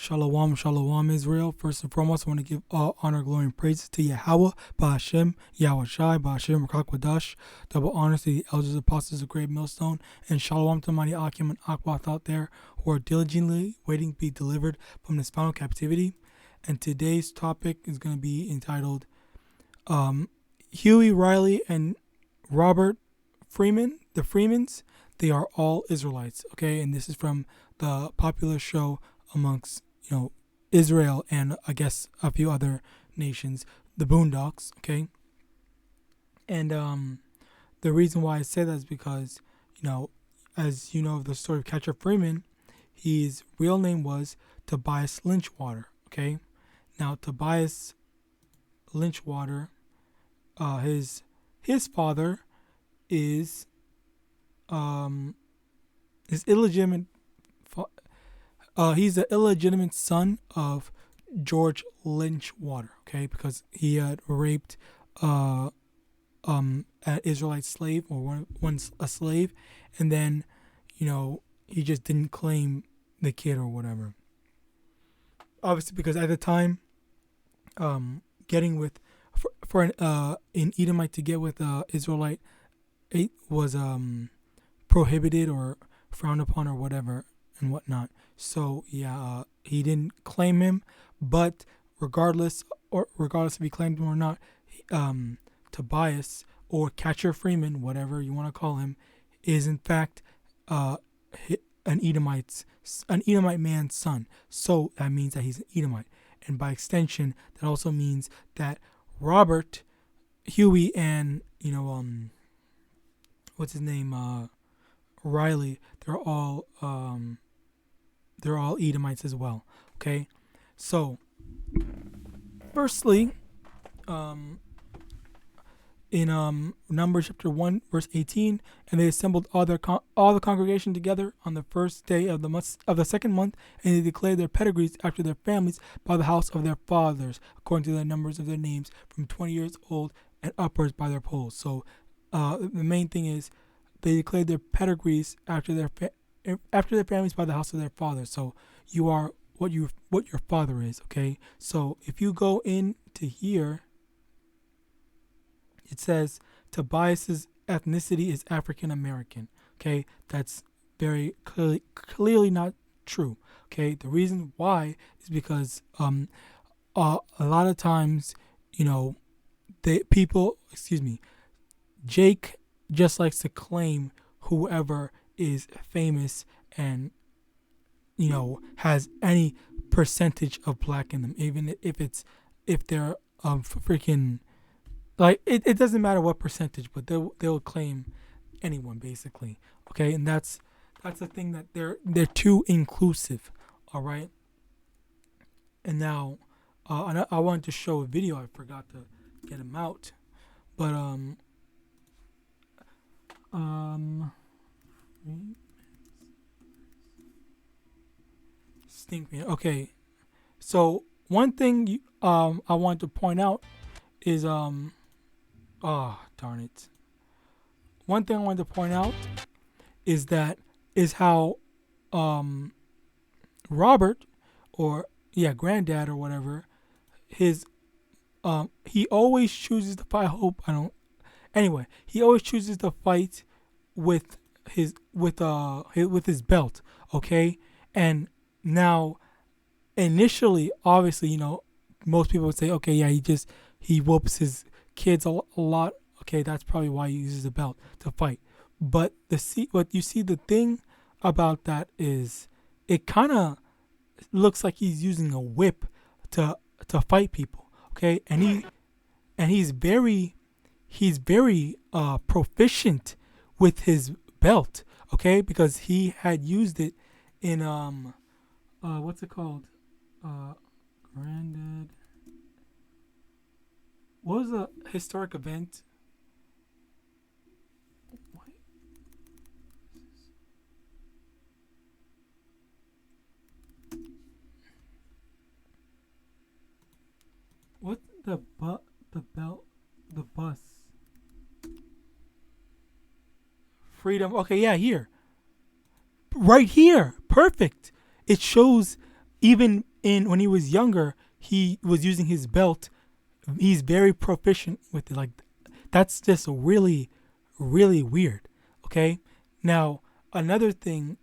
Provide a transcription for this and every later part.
Shalom, shalom, Israel. First and foremost, I want to give all honor, glory, and praises to YAHAWAH, BaHashem, YAHAWASHI, BaHashem, RICANS. Double honors to the elders, apostles of Great Millstone, and shalom to mighty Akim and Akwath out there who are diligently waiting to be delivered from this final captivity. And today's topic is going to be entitled Huey, Riley, and Robert Freeman, the Freemans. They are all Israelites, okay? And this is from the popular show amongst, Israel and I guess a few other nations, the Boondocks, okay? And the reason why I say that is because, as you know the story of Catcher Freeman, his real name was Tobias Lynchwater, okay? Now, Tobias Lynchwater, his father is his illegitimate he's the illegitimate son of George Lynchwater, okay, because he had raped an Israelite slave, or once a slave, and then he just didn't claim the kid or whatever. Obviously, because at the time, getting with for an Edomite to get with Israelite, it was prohibited or frowned upon or whatever and whatnot. So yeah, he didn't claim him, but regardless if he claimed him or not, Tobias, or Catcher Freeman, whatever you want to call him, is in fact an Edomite man's son. So that means that he's an Edomite, and by extension, that also means that Robert, Huey, and what's his name, Riley, they're all Edomites as well. Okay, so firstly, in Numbers chapter 1 verse 18, and they assembled all the congregation together on the first day of the second month, and they declared their pedigrees after their families by the house of their fathers, according to the numbers of their names, from 20 years old and upwards by their polls. So the main thing is they declared their pedigrees after their families by the house of their fathers. So you are what your father is, okay? So if you go into here, it says Tobias's ethnicity is African American, okay? That's very clearly not true, okay? The reason why is because a lot of times, Jake just likes to claim whoever is famous and has any percentage of black in them, even if they're freaking, like, it doesn't matter what percentage, but they'll claim anyone basically, okay? And that's the thing, that they're too inclusive, all right? And now I wanted to show a video. I forgot to get him out, but Stinkman. Okay, so one thing I want to point out is darn it. One thing I wanted to point out is how Robert, or granddad or whatever, his he always chooses to fight. Anyway, he always chooses to fight with his belt, okay? And now, initially, obviously, most people would say, okay, yeah, he whoops his kids a lot. Okay, that's probably why he uses a belt to fight. But the thing about that is, it kind of looks like he's using a whip to fight people, okay? And he's very proficient with his belt, okay? Because he had used it in what's it called? Granddad. What was the historic event? What the bus? Freedom. Okay, yeah, here. Right here. Perfect. It shows even when he was younger, he was using his belt. He's very proficient with it. Like, that's just really, really weird. Okay. Now, another thing,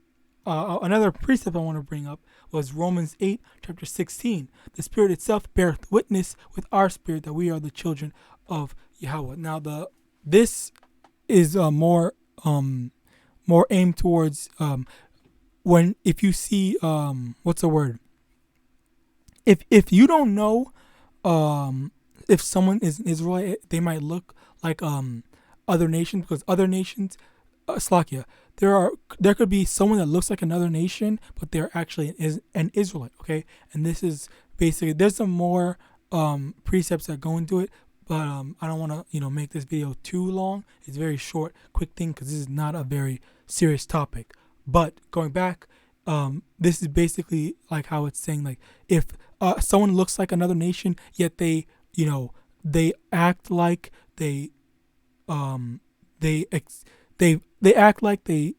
another precept I want to bring up was Romans 8, chapter 16. The Spirit itself beareth witness with our spirit that we are the children of Yahweh. Now, this is more aimed towards if you see what's the word? If you don't know if someone is an Israelite, they might look like other nations, because other nations, Slakia, there could be someone that looks like another nation, but they're actually an Israelite. Okay, and this is basically, there's some more precepts that go into it, but I don't want to make this video too long. It's a very short, quick thing, because this is not a very serious topic. But going back, this is basically like how it's saying, like, if someone looks like another nation, yet they act like they act like they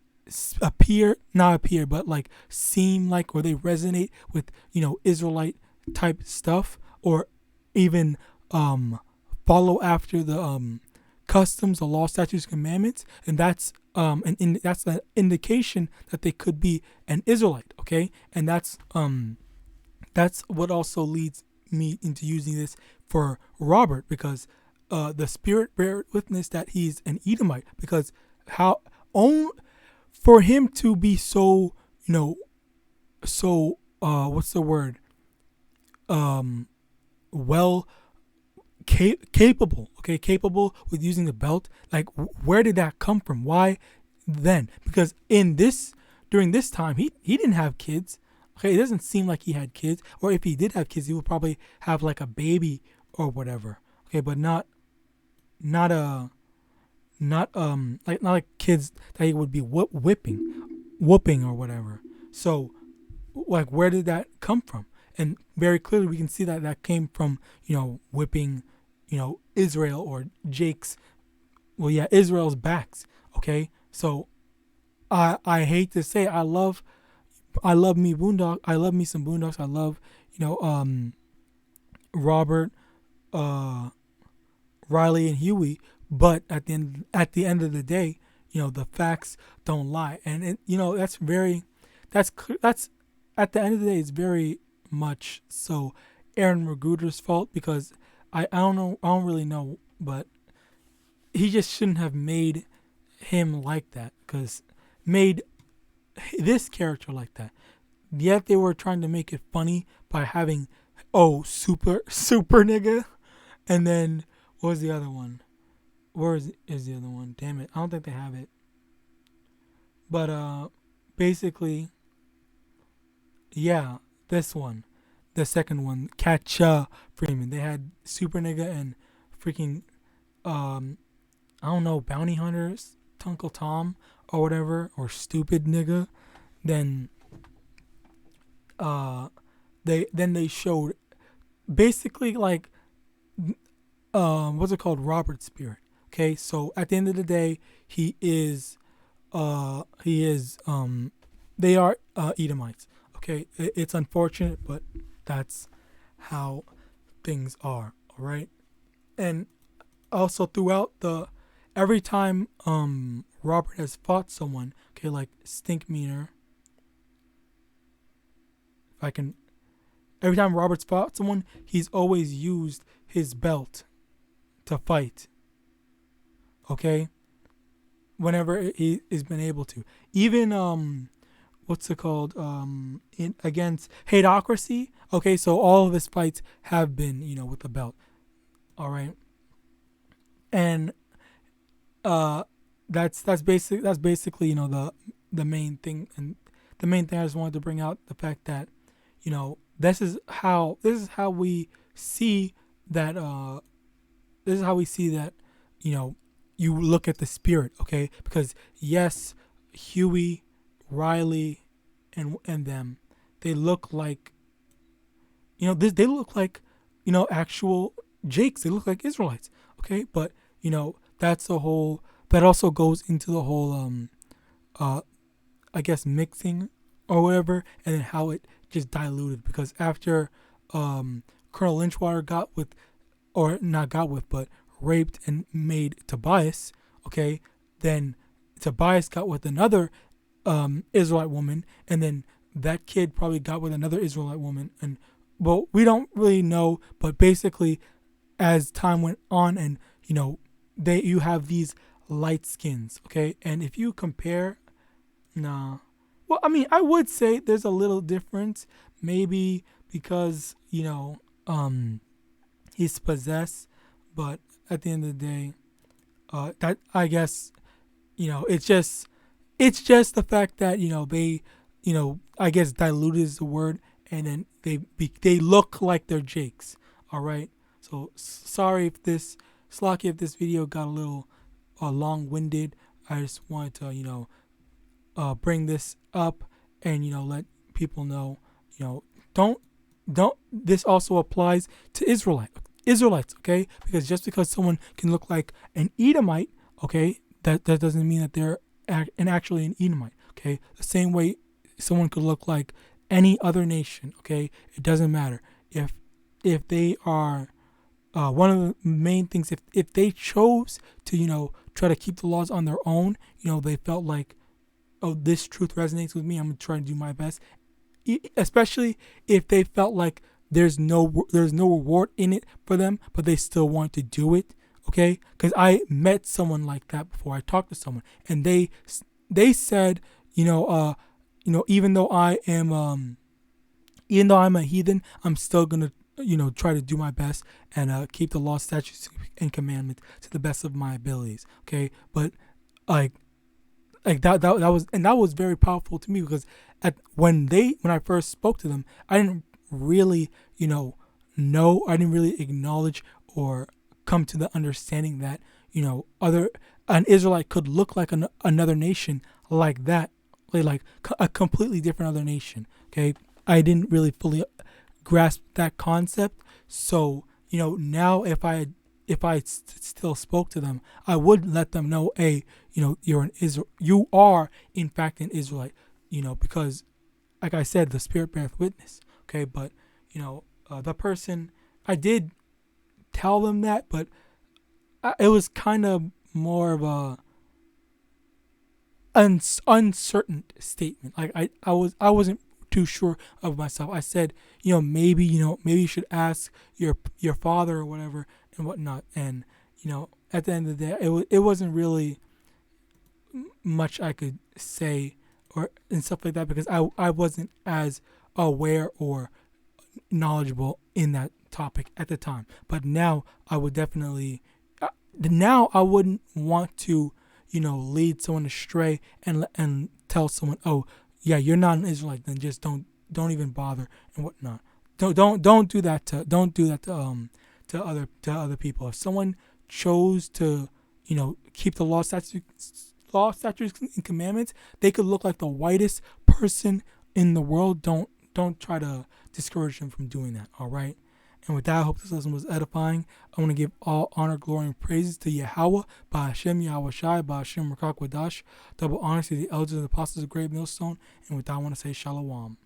not appear, but like seem like, or they resonate with, Israelite type stuff, or even follow after the customs, the law, statutes, commandments, and that's that's an indication that they could be an Israelite. Okay, and that's what also leads me into using this for Robert, because the Spirit bear witness that he's an Edomite, because for him to be so what's the word, well, capable with using the belt, like, where did that come from? Why then? Because during this time he didn't have kids. Okay, it doesn't seem like he had kids, or if he did have kids, he would probably have like a baby or whatever. Okay, but not like kids that he would be whooping or whatever. So, like, where did that come from? And very clearly we can see that came from whipping Israel, or Israel's backs. Okay, so I hate to say, I love me Boondocks. I love me some Boondocks. I love Robert, Riley, and Huey. But at the end of the day, the facts don't lie, and that's at the end of the day, it's very much so Aaron Magruder's fault, because I don't really know, but he just shouldn't have made him like that, because made this character like that. Yet they were trying to make it funny by having super nigga, and then what was the other one? Where is the other one? Damn it, I don't think they have it. But basically, yeah, this one, the second one, Freeman. They had super nigga and freaking I don't know, bounty hunters, Tunkle Tom or whatever, or stupid nigga. Then they showed basically like what's it called, Robert's spirit. Okay, so at the end of the day, they are Edomites. Okay, it's unfortunate, but that's how things are. All right, and also throughout every time Robert has fought someone, okay, like Stinkmeaner. Every time Robert's fought someone, he's always used his belt to fight. Okay, whenever he has been able to, even what's it called, against Hateocracy. Okay, so all of his fights have been with the belt. All right, and that's basically the main thing, and the main thing I just wanted to bring out, the fact that this is how we see that you look at the spirit. Okay, because yes, Huey, Riley, and them, they look like they look like actual Jakes. They look like Israelites. Okay, but that also goes into the whole I guess mixing or whatever, and then how it just diluted, because after Colonel Lynchwater got with, or not got with, but raped and made Tobias, okay, then Tobias got with another Israelite woman, and then that kid probably got with another Israelite woman, and well, we don't really know, but basically, as time went on, and you have these light skins, okay, and if you compare, well, I mean, I would say there's a little difference, maybe because he's possessed, but at the end of the day, that, I guess, it's just the fact that they, I guess diluted is the word, and then they look like they're Jakes. All right. So sorry if this video got a little long-winded. I just wanted to bring this up and let people know, don't this also applies to Israelites, okay? Because just because someone can look like an Edomite, okay, that doesn't mean that they're actually an Edomite, okay? The same way someone could look like any other nation, okay? It doesn't matter if they are one of the main things. If they chose to try to keep the laws on their own, they felt like, oh, this truth resonates with me, I'm gonna try to do my best. Especially if they felt like there's no reward in it for them, but they still want to do it, okay? Because I met someone like that before. I talked to someone, and they said, even though I'm a heathen, I'm still gonna try to do my best and keep the law, statutes, and commandments to the best of my abilities, okay? But like that was very powerful to me, because when I first spoke to them, I didn't really know, I didn't really acknowledge or come to the understanding that an Israelite could look like another nation like that, like a completely different other nation, okay? I didn't really fully grasp that concept. So now if I still spoke to them, I would let them know, hey, you are in fact an Israelite, because like I said, the Spirit beareth witness, okay? But the person, I did tell them that, but it was kind of more of a uncertain statement. Like I wasn't too sure of myself. I said, maybe you should ask your father or whatever and whatnot. And at the end of the day, it wasn't really much I could say and stuff like that, because I wasn't as aware or knowledgeable in that topic at the time. But now I would definitely, I wouldn't want to lead someone astray and tell someone, oh yeah, you're not an Israelite, then just don't even bother and whatnot. Don't do that to other people. If someone chose to keep the law, statutes, and commandments, they could look like the whitest person in the world. Don't try to discourage them from doing that. All right. And with that, I hope this lesson was edifying. I want to give all honor, glory, and praises to Yahawah, by Hashem, YAHAWASHI, by Hashem, RICANS. Double honors to the elders and the apostles of Great Millstone. And with that, I want to say Shalom.